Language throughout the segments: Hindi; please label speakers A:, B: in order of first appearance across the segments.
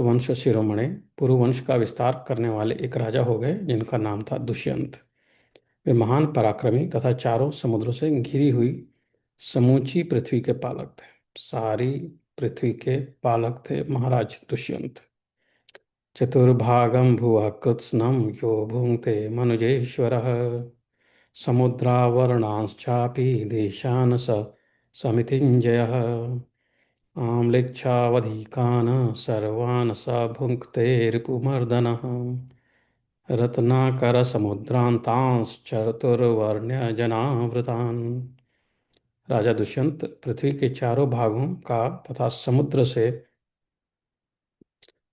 A: वंश शिरोमणि पुरुवंश का विस्तार करने वाले एक राजा हो गए जिनका नाम था दुष्यंत। वे महान पराक्रमी तथा चारों समुद्रों से घिरी हुई समूची पृथ्वी के पालक थे। सारी पृथ्वी के पालक थे महाराज दुष्यंत। चतुर्भागं भुवः कृत्स्नं यो भुङ्क्ते मनुजेश्वरः समुद्रावरणांश्चापि देशान् स समितिञ्जयः आम्लेच्छावधिकान् सर्वान् स भुङ्क्ते रिपुमर्दनः रत्नाकरसमुद्रान्तांश्चतुर्वर्ण्यजनावृतान्। राजा दुष्यंत पृथ्वी के चारों भागों का तथा समुद्र से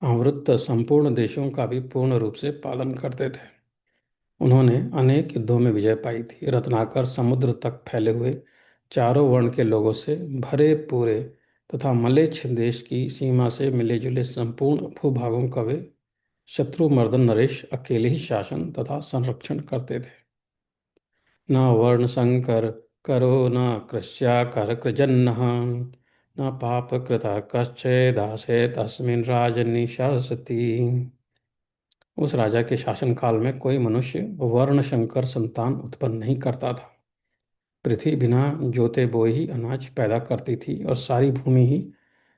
A: आवृत्त संपूर्ण देशों का भी पूर्ण रूप से पालन करते थे। उन्होंने अनेक युद्धों में विजय पाई थी। रत्नाकर समुद्र तक फैले हुए चारों वर्ण के लोगों से भरे पूरे तथा मलेच्छ देश की सीमा से मिले जुले संपूर्ण भूभागों का वे शत्रुमर्दन नरेश अकेले ही शासन तथा संरक्षण करते थे। न वर्ण संकर करो न कृष्याकर कृजन्नः न पाप कृता कश्चेदासे तस्मिन् राजनिशासति। उस राजा के शासनकाल में कोई मनुष्य वर्ण शंकर संतान उत्पन्न नहीं करता था। पृथ्वी बिना जोते बोए ही अनाज पैदा करती थी और सारी भूमि ही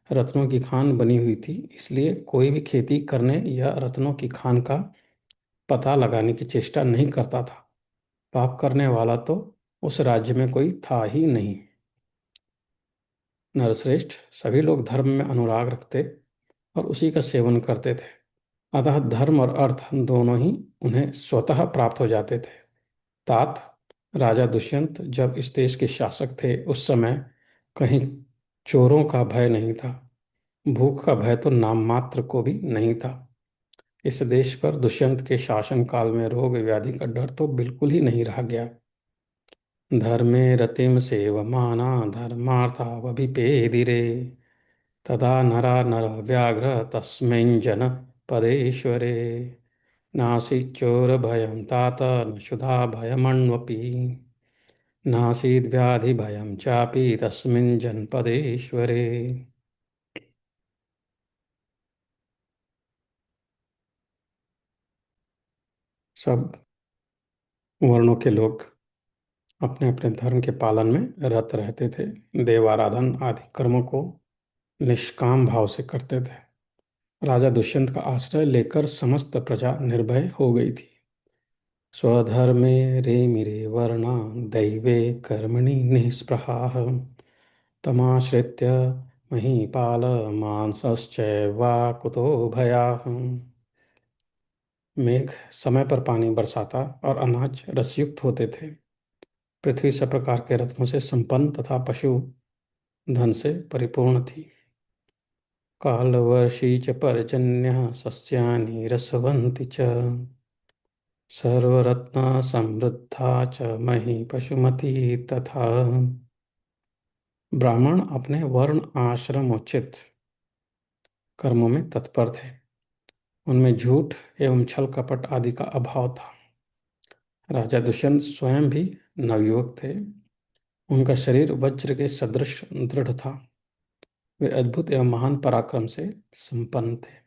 A: रत्नों की खान बनी हुई थी। इसलिए कोई भी खेती करने या रत्नों की खान का पता लगाने की चेष्टा नहीं करता था। पाप करने वाला तो उस राज्य में कोई था ही नहीं। नरश्रेष्ठ, सभी लोग धर्म में अनुराग रखते और उसी का सेवन करते थे। अतः धर्म और अर्थ दोनों ही उन्हें स्वतः प्राप्त हो जाते थे। तात राजा दुष्यंत जब इस देश के शासक थे उस समय कहीं चोरों का भय नहीं था। भूख का भय तो नाम मात्र को भी नहीं था। इस देश पर दुष्यंत के शासन काल में रोग व्याधि का डर तो बिल्कुल ही नहीं रह गया। धर्मे रतिम सेवमाना धर्मार्थावभिपेदिरे तदा नरा नर व्याघ्र तस्मिन् जनपदेश्वरे नासीच्चोरभयं तात न क्षुधाभयमण्वपि नासीद्व्याधिभयं चापि तस्मिन् जनपदेश्वरे। सब वर्णों के लोग अपने अपने धर्म के पालन में रत रहते थे। देवाराधन आदि कर्मों को निष्काम भाव से करते थे। राजा दुष्यंत का आश्रय लेकर समस्त प्रजा निर्भय हो गई थी। स्वधर्मे रेमिरे वर्णा दैवे कर्मणि निःस्पृहाः तमाश्रित्य महीपाल मांसश्चैवाकुतो भयाः। मेघ समय पर पानी बरसाता और अनाज रसयुक्त होते थे। पृथ्वी सब प्रकार के रत्नों से संपन्न तथा पशु धन से परिपूर्ण थी। कालवर्षी च पर्जन्यः सस्यानि रसवन्ति च सर्वरत्न समृद्धा च मही पशुमती तथा। ब्राह्मण अपने वर्ण आश्रम उचित कर्मों में तत्पर थे। उनमें झूठ एवं छल कपट आदि का अभाव था। राजा दुष्यंत स्वयं भी नवयुवक थे। उनका शरीर वज्र के सदृश दृढ़ था। वे अद्भुत एवं महान पराक्रम से संपन्न थे।